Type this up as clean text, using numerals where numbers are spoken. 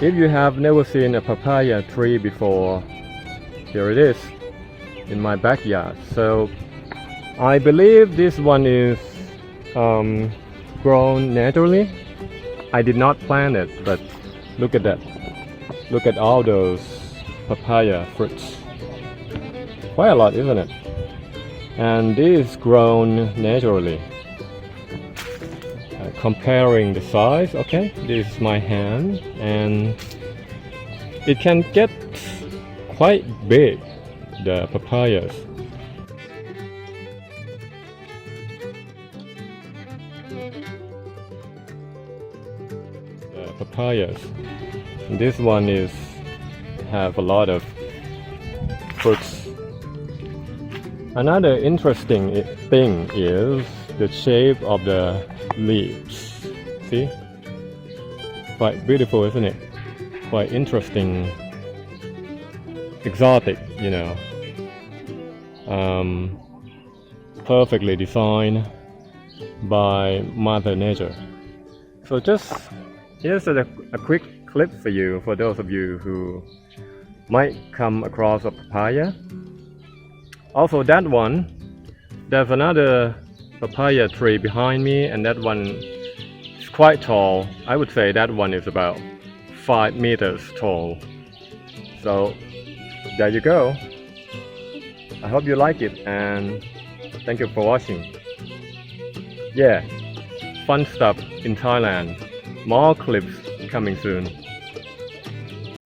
If you have never seen a papaya tree before, here it is in my backyard. So I believe this one is grown naturally. I did not plant it, but look at that. Look at all those papaya fruits. Quite a lot, isn't it? And this is grown naturally. Comparing the size, okay, this is my hand, and it can get quite big, the papayas. This one is have a lot of fruits. Another interesting thing is the shape of the leaves. See? Quite beautiful, isn't it? Quite interesting, exotic, you know. Perfectly designed by Mother Nature. So just here's a quick clip for you, for those of you who might come across a papaya. Also that one, there's another papaya tree behind me, and that one is quite tall. I would say that one is about 5 meters tall. So there you go. I hope you like it, and thank you for watching. Yeah, fun stuff in Thailand. More clips coming soon.